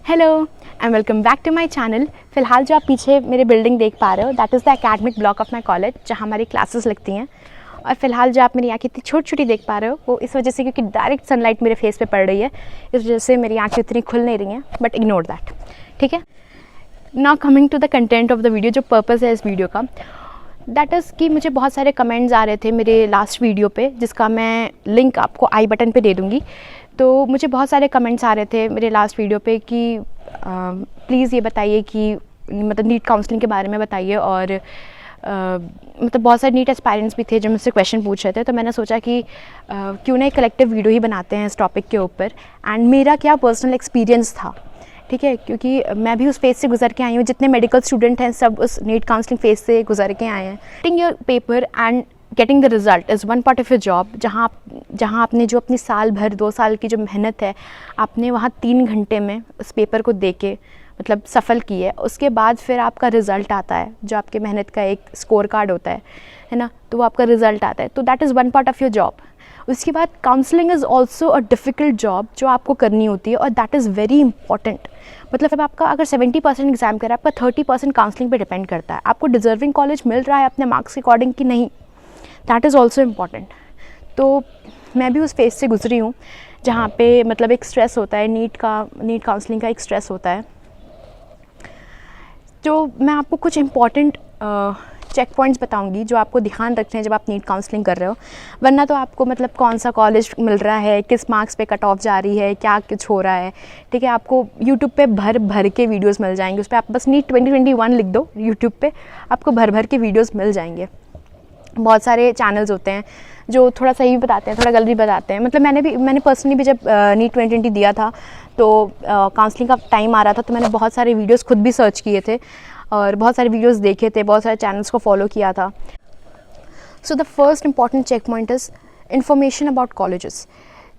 Hello and welcome back to my channel. फ़िलहाल जो आप पीछे मेरे बिल्डिंग देख पा रहे हो that is the academic block of my college, जहाँ हमारी क्लासेस लगती हैं। और फिलहाल जो आप मेरी आँखें इतनी छोटी छोटी देख पा रहे हो वो इस वजह से क्योंकि डायरेक्ट सनलाइट मेरे फेस पे पड़ रही है, इस वजह से मेरी आँखें उतनी खुल नहीं रही हैं, बट इग्नोर दैट। ठीक है, now coming to the content of the video. जो पर्पज़ है इस वीडियो का दैट इज़ कि मुझे बहुत सारे कमेंट्स आ रहे थे मेरे लास्ट वीडियो पे, जिसका मैं लिंक आपको आई बटन पे दे दूँगी। तो मुझे बहुत सारे कमेंट्स आ रहे थे मेरे लास्ट वीडियो पे कि प्लीज़ ये बताइए कि मतलब नीट काउंसलिंग के बारे में बताइए। और मतलब बहुत सारे नीट एस्पायरेंट्स भी थे जो मुझसे क्वेश्चन पूछ रहे थे, तो मैंने सोचा कि क्यों ना एक कलेक्टिव वीडियो ही बनाते हैं इस टॉपिक के ऊपर, एंड मेरा क्या पर्सनल एक्सपीरियंस था। ठीक है, क्योंकि मैं भी उस फेज़ से गुजर के आई हूँ, जितने मेडिकल स्टूडेंट हैं सब उस नीट काउंसलिंग फेज़ से गुजर के आए हैं। टिंग your paper and getting the result is one part of your job, जहाँ आपने जो अपनी साल भर 2 साल की जो मेहनत है आपने वहाँ 3 घंटे में उस पेपर को दे के मतलब सफल की है। उसके बाद फिर आपका रिज़ल्ट आता है, जो आपके मेहनत का एक स्कोर कार्ड होता है ना, तो वो आपका रिज़ल्ट आता है। तो that is one part of your job. उसके बाद counselling is also a difficult job जो आपको करनी होती है, और दैट इज़ वेरी इंपॉर्टेंट। मतलब अब आपका अगर 70% एग्ज़ाम करें, आपका 30% काउंसलिंग पे डिपेंड करता है। आपको डिज़र्विंग कॉलेज मिल रहा है अपने मार्क्स के अकॉर्डिंग कि नहीं, दैट इज़ ऑल्सो इम्पॉर्टेंट। तो मैं भी उस फेज़ से गुजरी हूँ जहाँ पे मतलब एक स्ट्रेस होता है, नीट काउंसलिंग का एक स्ट्रेस होता है। तो मैं आपको कुछ इम्पॉर्टेंट चेक पॉइंट्स बताऊंगी जो आपको ध्यान रखने हैं जब आप नीट काउंसलिंग कर रहे हो, वरना तो आपको मतलब कौन सा कॉलेज मिल रहा है, किस मार्क्स पे कट ऑफ जा रही है, क्या कुछ हो रहा है। ठीक है, आपको यूट्यूब पे भर भर के वीडियोस मिल जाएंगे, उस पर आप बस नीट 2021 लिख दो यूट्यूब पे, आपको भर भर के वीडियोस मिल जाएंगे। बहुत सारे चैनल्स होते हैं जो थोड़ा सही बताते हैं, थोड़ा गलत भी बताते हैं। मतलब मैंने पर्सनली भी जब नीट 2020 दिया था तो काउंसलिंग का टाइम आ रहा था, तो मैंने बहुत सारे वीडियोस खुद भी सर्च किए थे और बहुत सारे वीडियोस देखे थे, बहुत सारे चैनल्स को फॉलो किया था। So the first important check point is information about colleges.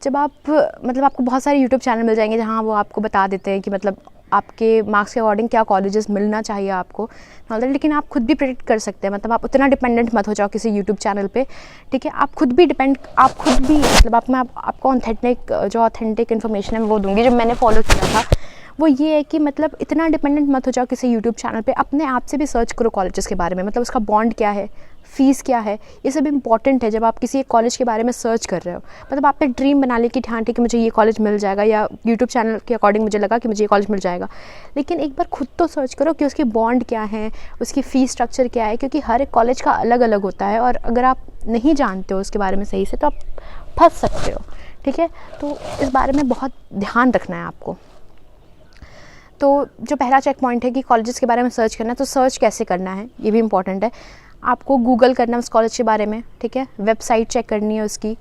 जब आप मतलब आपको बहुत सारे यूट्यूब चैनल मिल जाएंगे जहाँ वो आपको बता देते हैं कि मतलब आपके मार्क्स के अकॉर्डिंग क्या कॉलेजेस मिलना चाहिए आपको, लेकिन आप खुद भी प्रेडिक्ट कर सकते हैं। मतलब आप उतना डिपेंडेंट मत हो जाओ किसी यूट्यूब चैनल पे। ठीक है, आप खुद भी मतलब आपको ऑथेंटिक इन्फॉर्मेशन है वो दूंगी जो मैंने फॉलो किया था। वो ये है कि मतलब इतना डिपेंडेंट मत हो जाओ किसी यूट्यूब चैनल पे, अपने आप से भी सर्च करो कॉलेजेस के बारे में। मतलब उसका बॉन्ड क्या है, फ़ीस क्या है, ये सब इंपॉर्टेंट है जब आप किसी एक कॉलेज के बारे में सर्च कर रहे हो। मतलब आपने ड्रीम बना ली कि हाँ ठीक है मुझे ये कॉलेज मिल जाएगा, या यूट्यूब चैनल के अकॉर्डिंग मुझे लगा कि मुझे ये कॉलेज मिल जाएगा, लेकिन एक बार खुद तो सर्च करो कि उसकी बॉन्ड क्या है, उसकी फ़ीस स्ट्रक्चर क्या है, क्योंकि हर एक कॉलेज का अलग अलग होता है, और अगर आप नहीं जानते हो उसके बारे में सही से तो आप फंस सकते हो। ठीक है, तो इस बारे में बहुत ध्यान रखना है आपको। तो जो पहला चेक पॉइंट है कि कॉलेजेस के बारे में सर्च करना है, तो सर्च कैसे करना है ये भी इंपॉर्टेंट है। आपको गूगल करना है उस कॉलेज के बारे में, ठीक है, वेबसाइट चेक करनी है उसकी।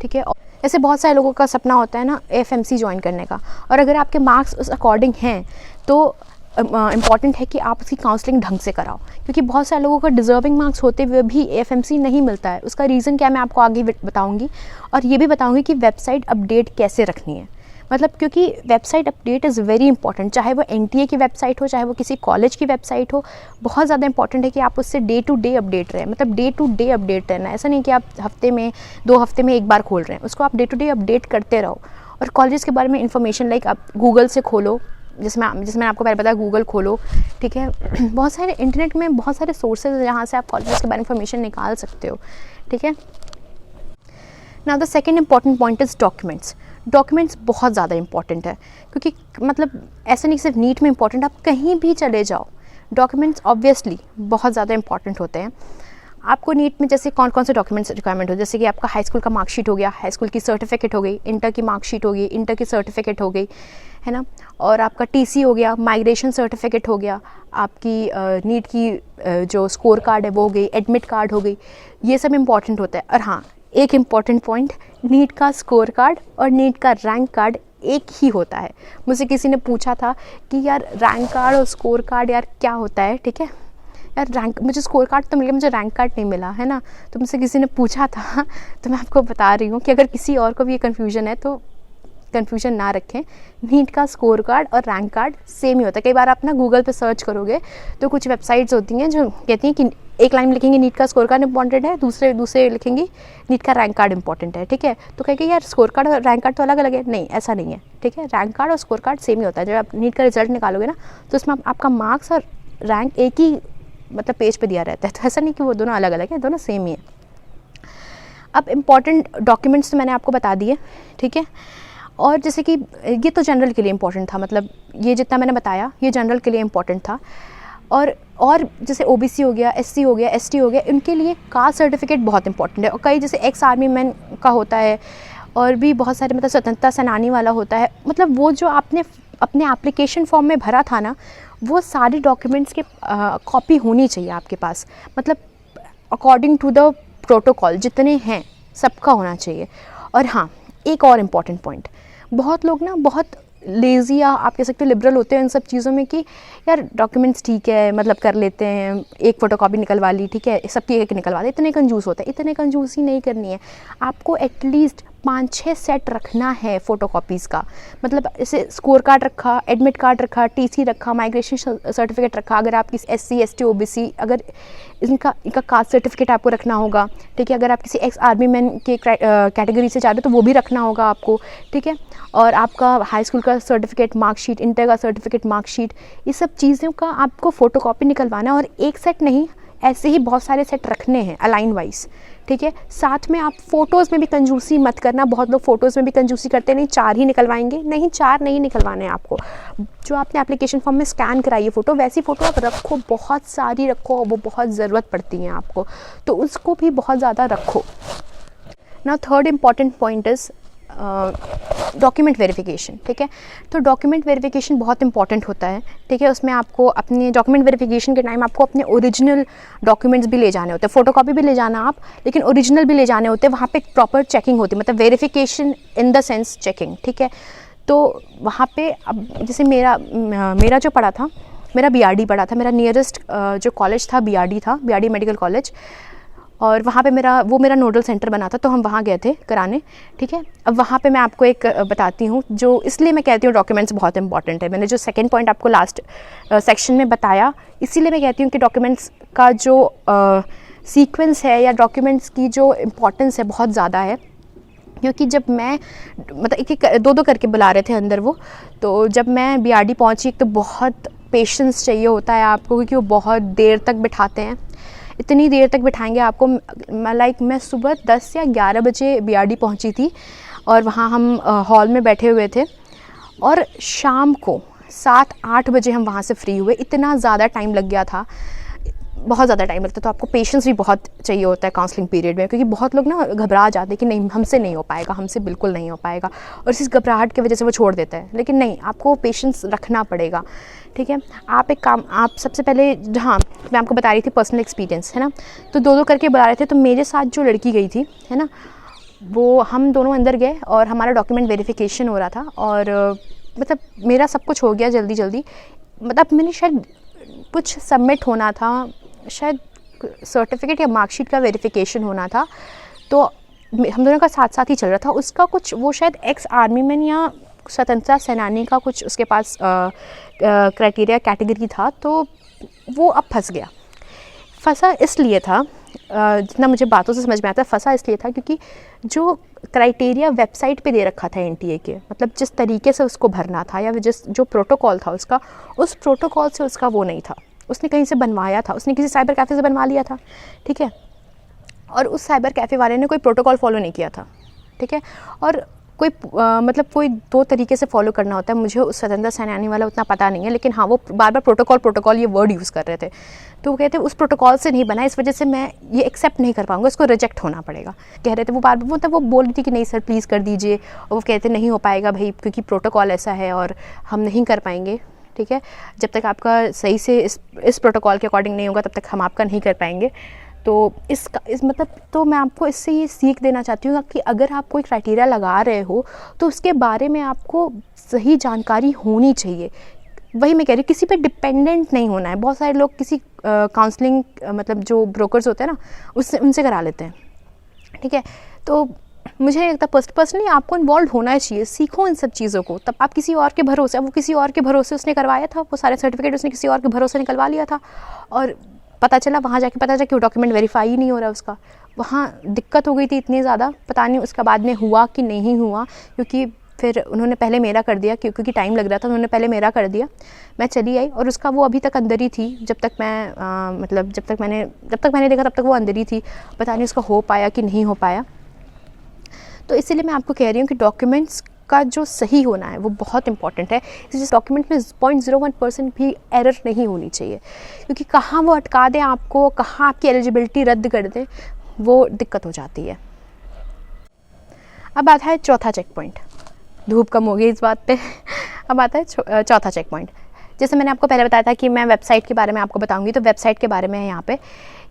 ठीक है, ऐसे बहुत सारे लोगों का सपना होता है ना एफएमसी ज्वाइन करने का, और अगर आपके मार्क्स उस अकॉर्डिंग हैं तो इम्पॉर्टेंट है कि आप उसकी काउंसलिंग ढंग से कराओ, क्योंकि बहुत सारे लोगों का डिज़र्विंग मार्क्स होते हुए भी एफएमसी नहीं मिलता है। उसका रीज़न क्या मैं आपको आगे बताऊँगी, और ये भी बताऊँगी कि वेबसाइट अपडेट कैसे रखनी है। मतलब क्योंकि website update is very important, चाहे वो एनटीए की वेबसाइट हो, चाहे वो किसी कॉलेज की वेबसाइट हो, बहुत ज़्यादा इंपॉर्टेंट है कि आप उससे डे टू डे अपडेट रहें। मतलब डे टू डे अपडेट रहना, ऐसा नहीं कि आप हफ्ते में 2 हफ्ते में एक बार खोल रहे हैं, उसको आप डे टू डे अपडेट करते रहो। और कॉलेज के बारे में इन्फॉर्मेशन लाइक आप गूगल से खोलो, जिसमें मैंने आपको पहले बताया गूगल खोलो। ठीक है, बहुत सारे इंटरनेट में बहुत सारे सोर्सेज हैं जहाँ से आप कॉलेज के बारे में इन्फॉर्मेशन निकाल सकते हो। ठीक है, now the second important point is documents. Documents बहुत ज़्यादा इंपॉर्टेंट है, क्योंकि मतलब ऐसा नहीं सिर्फ नीट में इंपॉर्टेंट, आप कहीं भी चले जाओ डॉक्यूमेंट्स ऑब्वियसली बहुत ज़्यादा इंपॉर्टेंट होते हैं। आपको नीट में जैसे कौन कौन से डॉक्यूमेंट्स रिक्वायरमेंट हो, जैसे कि आपका हाई स्कूल का मार्कशीट हो गया, हाई स्कूल की सर्टिफिकेट हो गई, इंटर की मार्कशीट हो गई, इंटर की सर्टिफिकेट हो गई, है ना, और आपका टीसी हो गया, माइग्रेशन सर्टिफिकेट हो गया, आपकी नीट की जो स्कोर कार्ड है वो हो गई, एडमिट कार्ड हो गई, ये सब इंपॉर्टेंट होता है। और हाँ, एक इम्पॉर्टेंट पॉइंट, नीट का स्कोर कार्ड और नीट का रैंक कार्ड एक ही होता है। मुझे किसी ने पूछा था कि यार रैंक कार्ड और स्कोर कार्ड यार क्या होता है। ठीक है यार, मुझे स्कोर कार्ड तो मिल गया, मुझे रैंक कार्ड नहीं मिला, है ना। तो मुझसे किसी ने पूछा था तो मैं आपको बता रही हूँ कि अगर किसी और को भी ये कन्फ्यूजन है तो कन्फ्यूजन ना रखें। नीट का स्कोर कार्ड और रैंक कार्ड सेम ही होता है। कई बार आप ना गूगल पे सर्च करोगे तो कुछ वेबसाइट्स होती हैं जो कहती हैं कि एक लाइन लिखेंगे नीट का स्कोर कार्ड इंपॉर्टेंट है, दूसरे लिखेंगे नीट का रैंक कार्ड इंपॉर्टेंट है, ठीक है। तो कहेंगे यार स्कोर कार्ड और रैंक कार्ड तो अलग अलग है, नहीं ऐसा नहीं है, ठीक है। रैंक कार्ड और स्कोर कार्ड सेम ही होता है। जब आप नीट का रिजल्ट निकालोगे ना तो उसमें आपका मार्क्स और रैंक एक ही मतलब पेज पे दिया रहता है, तो ऐसा नहीं कि वो दोनों अलग अलग है, दोनों सेम ही है। अब इम्पॉर्टेंट डॉक्यूमेंट्स तो मैंने आपको बता दिए, ठीक है। और जैसे कि ये तो जनरल के लिए इम्पॉर्टेंट था, मतलब ये जितना मैंने बताया ये जनरल के लिए इम्पॉर्टेंट था। और जैसे ओबीसी हो गया, एससी हो गया, एसटी हो गया, इनके लिए कास्ट सर्टिफिकेट बहुत इंपॉर्टेंट है। और कई जैसे एक्स आर्मी मैन का होता है और भी बहुत सारे मतलब स्वतंत्रता सेनानी वाला होता है, मतलब वो जो आपने अपने एप्लीकेशन फॉर्म में भरा था ना, वो सारी डॉक्यूमेंट्स के कॉपी होनी चाहिए आपके पास, मतलब अकॉर्डिंग टू द प्रोटोकॉल जितने हैं सबका होना चाहिए। और हाँ, एक और इम्पॉर्टेंट पॉइंट, बहुत लोग ना बहुत लेज़ी या आप कह सकते हो लिबरल होते हैं इन सब चीज़ों में कि यार डॉक्यूमेंट्स ठीक है मतलब कर लेते हैं, एक फ़ोटोकॉपी निकलवा ली, ठीक है, सबकी एक निकलवा दी। इतने कंजूस होते हैं, इतने कंजूसी नहीं करनी है आपको। एटलीस्ट 5-6 सेट रखना है फ़ोटोकॉपीज़ का, मतलब जैसे स्कोर कार्ड रखा, एडमिट कार्ड रखा, टीसी रखा, माइग्रेशन सर्टिफिकेट रखा, अगर आप किसी एससी एसटी ओबीसी अगर इनका कास्ट सर्टिफिकेट आपको रखना होगा, ठीक है। अगर आप किसी एक्स आर्मी मैन के कैटेगरी से जा रहे हो तो वो भी रखना होगा आपको, ठीक है। और आपका हाई स्कूल का सर्टिफिकेट, मार्कशीट, इंटर का सर्टिफिकेट, मार्कशीट, ये सब चीज़ों का आपको फ़ोटोकॉपी निकलवाना। और एक सेट नहीं, ऐसे ही बहुत सारे सेट रखने हैं अलाइन वाइज, ठीक है। साथ में आप फ़ोटोज़ में भी कंजूसी मत करना। बहुत लोग फ़ोटोज़ में भी कंजूसी करते हैं, नहीं 4 ही निकलवाएंगे, नहीं 4 नहीं निकलवाने हैं आपको। जो आपने एप्लीकेशन फॉर्म में स्कैन कराई है फ़ोटो, वैसी फ़ोटो आप रखो, बहुत सारी रखो, वो बहुत ज़रूरत पड़ती है आपको, तो उसको भी बहुत ज़्यादा रखो ना। Third important point is document verification, ठीक है। तो डॉक्यूमेंट वेरिफिकेशन बहुत इंपॉर्टेंट होता है, ठीक है। उसमें आपको अपने डॉक्यूमेंट वेरिफिकेशन के टाइम आपको अपने ओरिजिनल डॉक्यूमेंट्स भी ले जाने होते हैं, फ़ोटोकॉपी भी ले जाना आप, लेकिन ओरिजिनल भी ले जाने होते हैं। वहाँ पे प्रॉपर चेकिंग होती है, मतलब verification in the sense checking, ठीक है। तो वहाँ पे अब जैसे मेरा जो पड़ा था, मेरा बीआरडी पड़ा था, मेरा नियरेस्ट जो कॉलेज था बीआरडी था, बीआरडी मेडिकल कॉलेज। और वहाँ पे मेरा नोडल सेंटर बना था, तो हम वहाँ गए थे कराने, ठीक है। अब वहाँ पे मैं आपको एक बताती हूँ, जो इसलिए मैं कहती हूँ डॉक्यूमेंट्स बहुत इंपॉर्टेंट है। मैंने जो सेकंड पॉइंट आपको लास्ट सेक्शन में बताया, इसीलिए मैं कहती हूँ कि डॉक्यूमेंट्स का जो सीक्वेंस है या डॉक्यूमेंट्स की जो इम्पोर्टेंस है बहुत ज़्यादा है। क्योंकि जब मैं मतलब एक दो करके बुला रहे थे अंदर वो, तो जब मैं बीआरडी पहुँची, एक तो बहुत पेशेंस चाहिए होता है आपको, क्योंकि वो बहुत देर तक बिठाते हैं, इतनी देर तक बिठाएंगे आपको। मैं सुबह 10 या 11 बजे बीआरडी पहुंची थी और वहाँ हम हॉल में बैठे हुए थे, और शाम को 7-8 बजे हम वहाँ से फ्री हुए। इतना ज़्यादा टाइम लग गया था, बहुत ज़्यादा टाइम लगता है। तो आपको पेशेंस भी बहुत चाहिए होता है काउंसलिंग पीरियड में, क्योंकि बहुत लोग ना घबरा जाते हैं कि नहीं हमसे नहीं हो पाएगा, हमसे बिल्कुल नहीं हो पाएगा, और इस घबराहट की वजह से वो छोड़ देता है। लेकिन नहीं, आपको पेशेंस रखना पड़ेगा, ठीक है। आप सबसे पहले, हाँ मैं आपको बता रही थी पर्सनल एक्सपीरियंस, है ना। तो 2 करके बुला रहे थे, तो मेरे साथ जो लड़की गई थी, है ना, वो हम दोनों अंदर गए और हमारा डॉक्यूमेंट वेरिफिकेशन हो रहा था। और मतलब मेरा सब कुछ हो गया जल्दी, मतलब मैंने शायद कुछ सबमिट होना था, शायद सर्टिफिकेट या मार्कशीट का वेरिफिकेशन होना था, तो हम दोनों का साथ साथ ही चल रहा था। उसका कुछ वो शायद एक्स आर्मी मैन या स्वतंत्रता सेनानी का कुछ उसके पास क्राइटेरिया कैटेगरी था, तो वो अब फंसा इसलिए था, जितना मुझे बातों से समझ में आता है, फंसा इसलिए था क्योंकि जो क्राइटेरिया वेबसाइट पे दे रखा था एनटीए के, मतलब जिस तरीके से उसको भरना था या जो प्रोटोकॉल था उसका, उस प्रोटोकॉल से उसका वो नहीं था, उसने कहीं से बनवाया था, उसने किसी साइबर कैफ़े से बनवा लिया था, ठीक है। और उस साइबर कैफ़े वाले ने कोई प्रोटोकॉल फॉलो नहीं किया था, ठीक है। और मतलब कोई 2 तरीके से फॉलो करना होता है। मुझे उस स्वतंत्रता सेनानी वाला उतना पता नहीं है, लेकिन हाँ वो बार बार प्रोटोकॉल ये वर्ड यूज़ कर रहे थे, तो वो कहते उस प्रोटोकॉल से नहीं बना, इस वजह से मैं ये एक्सेप्ट नहीं कर पाऊँगा, इसको रिजेक्ट होना पड़ेगा, कह रहे थे वो बार बार। मतलब वो बोल रही थी कि नहीं सर प्लीज़ कर दीजिए, और वो कहते नहीं हो पाएगा भाई, क्योंकि प्रोटोकॉल ऐसा है और हम नहीं कर पाएंगे, ठीक है। जब तक आपका सही से इस प्रोटोकॉल के अकॉर्डिंग नहीं होगा तब तक हम आपका नहीं कर पाएंगे। तो मतलब तो मैं आपको इससे ये सीख देना चाहती हूँ कि अगर आप कोई क्राइटेरिया लगा रहे हो तो उसके बारे में आपको सही जानकारी होनी चाहिए। वही मैं कह रही हूँ, किसी पे डिपेंडेंट नहीं होना है। बहुत सारे लोग किसी काउंसलिंग मतलब जो ब्रोकर्स होते हैं ना, उनसे करा लेते हैं, ठीक है। तो मुझे नहीं लगता, पर्सनली आपको इन्वॉल्व होना चाहिए, सीखो इन सब चीज़ों को। तब आप किसी और के भरोसे, वो किसी और के भरोसे उसने करवाया था, वो सारे सर्टिफिकेट उसने किसी और के भरोसे निकलवा लिया था, और पता चला वहाँ जाके, पता चला कि वो डॉक्यूमेंट वेरीफाई ही नहीं हो रहा उसका। वहाँ दिक्कत हो गई थी इतनी ज़्यादा, पता नहीं उसका बाद में हुआ कि नहीं हुआ, क्योंकि फिर उन्होंने पहले मेरा कर दिया, क्योंकि टाइम लग रहा था, उन्होंने पहले मेरा कर दिया। मैं चली आई और उसका वो अभी तक अंदर ही थी, जब तक मैं मतलब जब तक मैंने देखा तब तक वो अंदर ही थी। पता नहीं उसका हो पाया कि नहीं हो पाया। तो इसीलिए मैं आपको कह रही हूँ कि डॉक्यूमेंट्स का जो सही होना है वो बहुत इंपॉर्टेंट है। इस डॉक्यूमेंट में 0.01% भी एरर नहीं होनी चाहिए, क्योंकि कहाँ वो अटका दें आपको, कहाँ आपकी एलिजिबिलिटी रद्द कर दें, वो दिक्कत हो जाती है। अब आता है चौथा चेक पॉइंट। धूप कम हो गई इस बात पे। अब आता है चौथा चेक पॉइंट। जैसे मैंने आपको पहले बताया था कि मैं वेबसाइट के बारे में आपको बताऊंगी, तो वेबसाइट के बारे में है यहाँ पे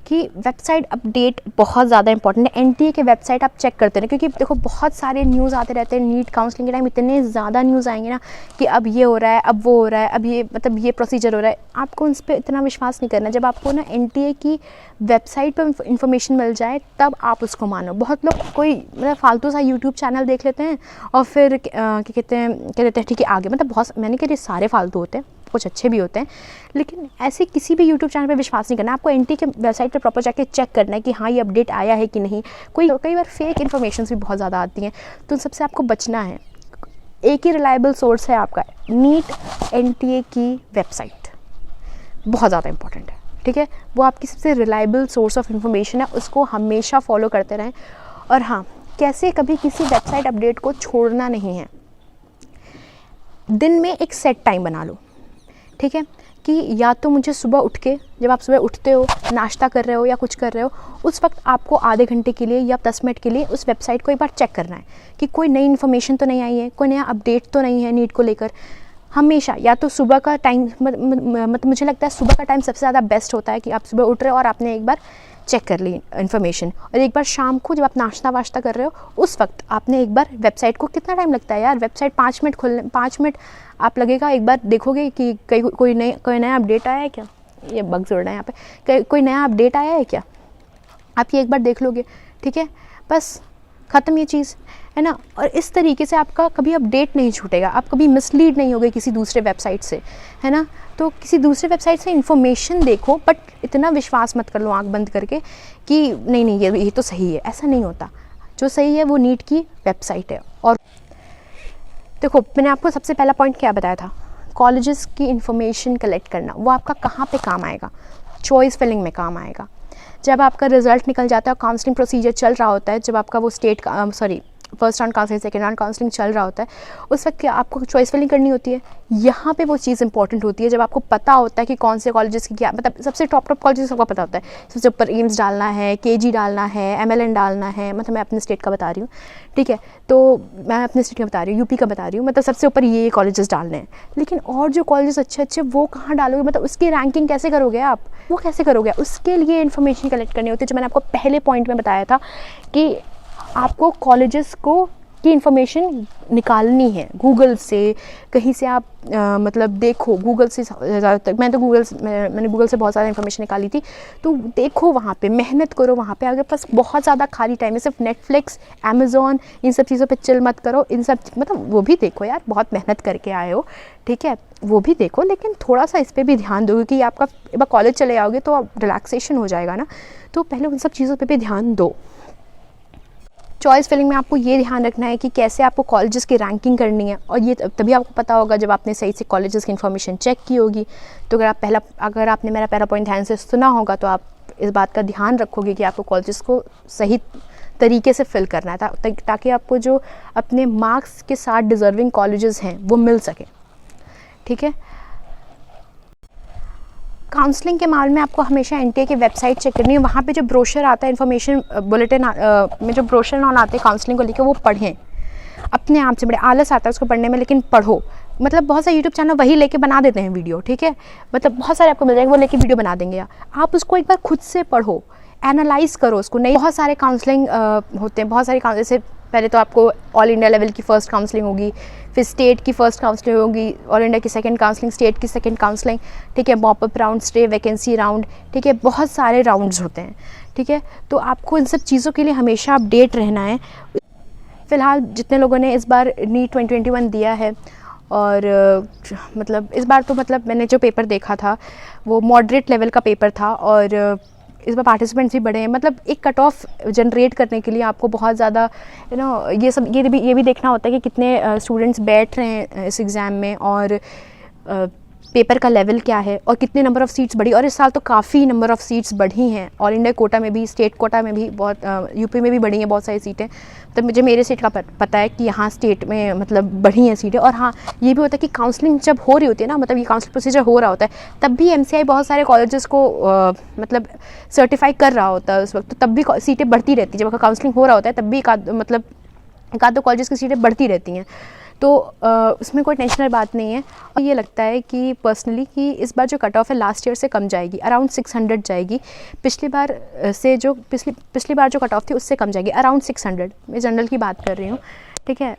कि वेबसाइट अपडेट बहुत ज़्यादा इंपॉर्टेंट है। एनटीए के वेबसाइट आप चेक करते रहें, क्योंकि देखो बहुत सारे न्यूज़ आते रहते हैं। नीट काउंसलिंग के टाइम इतने ज़्यादा न्यूज़ आएंगे ना कि अब ये हो रहा है, अब वो हो रहा है, अब ये मतलब ये प्रोसीजर हो रहा है। आपको उस पर इतना विश्वास नहीं करना। जब आपको ना एनटीए की वेबसाइट पर इंफॉर्मेशन मिल जाए तब आप उसको मानो। बहुत लोग कोई मतलब फालतू सा यूट्यूब चैनल देख लेते हैं और फिर क्या कहते हैं ठीक है आगे, मतलब बहुत, मैंने कह रही सारे फालतू होते हैं, कुछ अच्छे भी होते हैं, लेकिन ऐसे किसी भी यूट्यूब चैनल पे विश्वास नहीं करना। आपको एनटी के वेबसाइट पे प्रॉपर जाके चेक करना है कि हाँ ये अपडेट आया है कि नहीं। कई बार फेक इन्फॉर्मेशन भी बहुत ज़्यादा आती हैं, तो उन सबसे आपको बचना है। एक ही रिलायबल सोर्स है आपका, नीट एनटीए की वेबसाइट, बहुत ज़्यादा इंपॉर्टेंट है, ठीक है। वो आपकी सबसे रिलायबल सोर्स ऑफ इन्फॉर्मेशन है, उसको हमेशा फॉलो करते रहें। और हाँ, कैसे कभी किसी वेबसाइट अपडेट को छोड़ना नहीं है। दिन में एक सेट टाइम बना लो, ठीक है, कि या तो मुझे सुबह उठ के, जब आप सुबह उठते हो, नाश्ता कर रहे हो या कुछ कर रहे हो, उस वक्त आपको आधे घंटे के लिए या 10 मिनट के लिए उस वेबसाइट को एक बार चेक करना है कि कोई नई इन्फॉर्मेशन तो नहीं आई है, कोई नया अपडेट तो नहीं है नीट को लेकर। हमेशा या तो सुबह का टाइम, मतलब मुझे लगता है सुबह का टाइम सबसे ज़्यादा बेस्ट होता है कि आप सुबह उठ रहे हो और आपने एक बार चेक कर ली इन्फॉर्मेशन, और एक बार शाम को जब आप नाश्ता वाश्ता कर रहे हो उस वक्त आपने एक बार वेबसाइट को, कितना टाइम लगता है यार वेबसाइट 5 मिनट खोलने, 5 मिनट आप लगेगा, एक बार देखोगे कि कोई नया अपडेट आया है क्या। ये बग जोड़ रहा है यहाँ पे, कोई नया अपडेट आया है क्या, आप ये एक बार देख लोगे, ठीक है, बस ख़त्म ये चीज़, है ना। और इस तरीके से आपका कभी अपडेट नहीं छूटेगा, आप कभी मिसलीड नहीं होगे किसी दूसरे वेबसाइट से, है ना। तो किसी दूसरे वेबसाइट से इन्फॉर्मेशन देखो, बट इतना विश्वास मत कर लो आंख बंद करके कि नहीं ये तो सही है, ऐसा नहीं होता। जो सही है वो नीट की वेबसाइट है। और देखो, मैंने आपको सबसे पहला पॉइंट क्या बताया था, कॉलेजेस की इन्फॉर्मेशन कलेक्ट करना, वो आपका कहाँ पे काम आएगा, चॉइस फिलिंग में काम आएगा। जब आपका रिजल्ट निकल जाता है, काउंसलिंग प्रोसीजर चल रहा होता है, जब आपका वो first round counselling, second round counselling चल रहा होता है, उस वक्त क्या आपको चॉइस फिलिंग करनी होती है। यहाँ पे वो चीज़ इंपॉर्टेंट होती है, जब आपको पता होता है कि कौन से कॉलेजेस की क्या, मतलब सबसे टॉप कॉलेजेस सबको पता होता है, सबसे ऊपर एम्स डालना है, केजी डालना है, MLN डालना है, मतलब मैं अपने स्टेट का बता रही हूँ, ठीक है, तो मैं अपने स्टेट का बता रही हूँ, यूपी का बता रही हूँ, मतलब सबसे ऊपर ये कॉलेजेस डालने हैं। लेकिन और जो कॉलेजेस अच्छे वो कहाँ डालोगे, मतलब उसकी रैंकिंग कैसे करोगे आप, वो कैसे करोगे, उसके लिए इन्फॉर्मेशन कलेक्ट करनी होती है। जो मैंने आपको पहले पॉइंट में बताया था कि आपको कॉलेजेस की इन्फॉर्मेशन निकालनी है गूगल से, कहीं से आप मतलब देखो, गूगल से ज़्यादातर, मैंने गूगल से बहुत ज़्यादा इन्फॉर्मेशन निकाली थी। तो देखो वहाँ पे, मेहनत करो वहाँ पे। अगर बस बहुत ज़्यादा खाली टाइम है, सिर्फ नेटफ्लिक्स, अमेज़ॉन, इन सब चीज़ों पे चिल मत करो। इन सब मतलब वो भी देखो यार, बहुत मेहनत करके आए हो, ठीक है, वो भी देखो, लेकिन थोड़ा सा इस पर भी ध्यान दो, क्योंकि आपका एक बार कॉलेज चले आओगे तो रिलैक्सेशन हो जाएगा ना, तो पहले उन सब चीज़ों पर भी ध्यान दो। चॉइस फिलिंग में आपको ये ध्यान रखना है कि कैसे आपको कॉलेजेस की रैंकिंग करनी है, और ये तभी आपको पता होगा जब आपने सही से कॉलेजेस की इन्फॉर्मेशन चेक की होगी। तो अगर आपने मेरा पहला पॉइंट ध्यान से सुना होगा तो आप इस बात का ध्यान रखोगे कि आपको कॉलेजेस को सही तरीके से फिल करना है, ताकि आपको जो अपने मार्क्स के साथ डिज़र्विंग कॉलेजेस हैं वो मिल सके, ठीक है। काउंसलिंग के मामले में आपको हमेशा एनटीए की वेबसाइट चेक करनी है। वहाँ पे जो ब्रोशर आता है, इन्फॉर्मेशन बुलेटिन में जो ब्रोशर ऑन आते हैं काउंसलिंग को लेकर, वो पढ़ें। अपने आप से, बड़े आलस आता है उसको पढ़ने में, लेकिन पढ़ो। मतलब बहुत सारे यूट्यूब चैनल वही लेके बना देते हैं वीडियो, ठीक है, मतलब बहुत सारे आपको मिल जाएंगे, वो लेके वीडियो बना देंगे। आप उसको एक बार खुद से पढ़ो, एनालाइज करो उसको। नहीं, बहुत सारे काउंसलिंग होते हैं, बहुत सारे जैसे पहले तो आपको ऑल इंडिया लेवल की फ़र्स्ट काउंसलिंग होगी, फिर स्टेट की फ़र्स्ट काउंसलिंग होगी, ऑल इंडिया की सेकंड काउंसलिंग, स्टेट की सेकंड काउंसलिंग, ठीक है, mop up round, stay, vacancy round, ठीक है, बहुत सारे राउंड्स होते हैं, ठीक है। तो आपको इन सब चीज़ों के लिए हमेशा अपडेट रहना है। फ़िलहाल जितने लोगों ने इस बार नीट 2021 दिया है और मतलब इस बार तो मतलब मैंने जो पेपर देखा था वो मॉडरेट लेवल का पेपर था, और इस बार पार्टिसिपेंट्स भी बढ़े हैं। मतलब एक कट ऑफ जनरेट करने के लिए आपको बहुत ज़्यादा ये भी देखना होता है कि कितने स्टूडेंट्स बैठ रहे हैं इस एग्ज़ाम में, और पेपर का लेवल क्या है, और कितने नंबर ऑफ़ सीट्स बढ़ी। और इस साल तो काफ़ी नंबर ऑफ़ सीट्स बढ़ी हैं, ऑल इंडिया कोटा में भी, स्टेट कोटा में भी बहुत, यूपी में भी बढ़ी हैं बहुत सारी सीटें। तो मुझे मेरे स्टेट का पता है कि यहाँ स्टेट में मतलब बढ़ी हैं सीटें। और हाँ, ये भी होता है कि काउंसलिंग जब हो रही होती है ना, मतलब ये काउंसलिंग प्रोसीजर हो रहा होता है, तब भी एमसीआई बहुत सारे कॉलेजेस को मतलब सर्टिफाई कर रहा होता है उस वक्त, तो तब भी सीटें बढ़ती रहती हैं। जब काउंसलिंग हो रहा होता है तब भी एक आध दो कॉलेजेस की सीटें बढ़ती रहती हैं। तो उसमें कोई टेंशन वाली बात नहीं है। और ये लगता है कि पर्सनली कि इस बार जो कट ऑफ है लास्ट ईयर से कम जाएगी, अराउंड 600 जाएगी। पिछली बार से जो पिछली बार जो कट ऑफ थी उससे कम जाएगी, अराउंड 600। मैं जनरल की बात कर रही हूँ, ठीक है।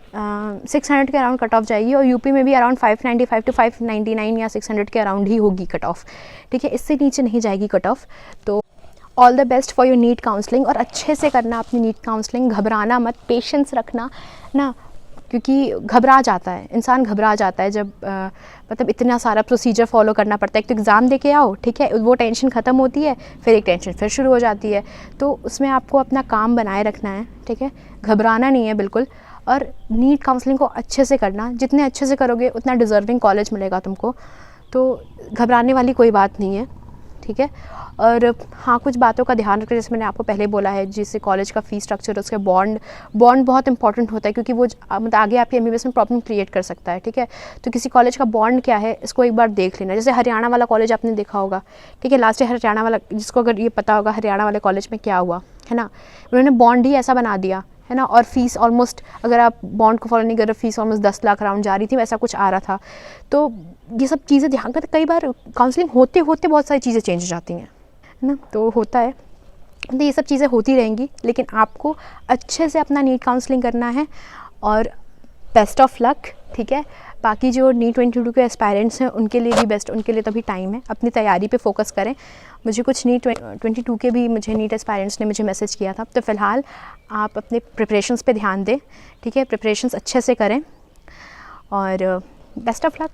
600 के अराउंड कट ऑफ जाएगी, और यूपी में भी अराउंड 595 टू 599 या 600 के अराउंड ही होगी कट ऑफ, ठीक है। इससे नीचे नहीं जाएगी कट ऑफ। तो all the best for your NEET counselling, और अच्छे से करना अपनी नीट काउंसलिंग, घबराना मत, पेशेंस रखना ना, क्योंकि घबरा जाता है इंसान, घबरा जाता है जब मतलब इतना सारा प्रोसीजर फॉलो करना पड़ता है। एक तो एग्ज़ाम दे के आओ, ठीक है, वो टेंशन ख़त्म होती है, फिर एक टेंशन फिर शुरू हो जाती है। तो उसमें आपको अपना काम बनाए रखना है, ठीक है, घबराना नहीं है बिल्कुल। और नीट काउंसलिंग को अच्छे से करना, जितने अच्छे से करोगे उतना डिज़र्विंग कॉलेज मिलेगा तुमको, तो घबराने वाली कोई बात नहीं है, ठीक है। और हाँ, कुछ बातों का ध्यान रखें, जैसे मैंने आपको पहले बोला है, जिससे कॉलेज का फ़ीस स्ट्रक्चर, उसके बॉन्ड बहुत इंपॉर्टेंट होता है, क्योंकि वो मतलब आगे आपके एमबीबीएस में प्रॉब्लम क्रिएट कर सकता है, ठीक है। तो किसी कॉलेज का बॉन्ड क्या है इसको एक बार देख लेना। जैसे हरियाणा वाला कॉलेज आपने देखा होगा, ठीक है, लास्ट ईयर हरियाणा वाला, जिसको अगर ये पता होगा हरियाणा वाले कॉलेज में क्या हुआ है ना, उन्होंने बॉन्ड ही ऐसा बना दिया है ना, और फीस ऑलमोस्ट, अगर आप बॉन्ड को फॉलो नहीं कर रहे, फीस ऑलमोस्ट 10 लाख अराउंड जा रही थी, वैसा कुछ आ रहा था। तो ये सब चीज़ें ध्यान कर, कई बार काउंसलिंग होते होते बहुत सारी चीज़ें चेंज हो जाती हैं, है ना, तो होता है। तो ये सब चीज़ें होती रहेंगी, लेकिन आपको अच्छे से अपना नीट काउंसलिंग करना है, और बेस्ट ऑफ लक, ठीक है। बाकी जो नीट 22 के एस्पायरेंट्स हैं उनके लिए भी बेस्ट, उनके लिए तभी टाइम है, अपनी तैयारी पे फोकस करें। मुझे कुछ नीट 22 के भी मुझे नीट एस्पायरेंट्स ने मुझे मैसेज किया था। तो फ़िलहाल आप अपने प्रिपरेशंस पे ध्यान दें, ठीक है, प्रिपरेशंस अच्छे से करें, और बेस्ट ऑफ लक।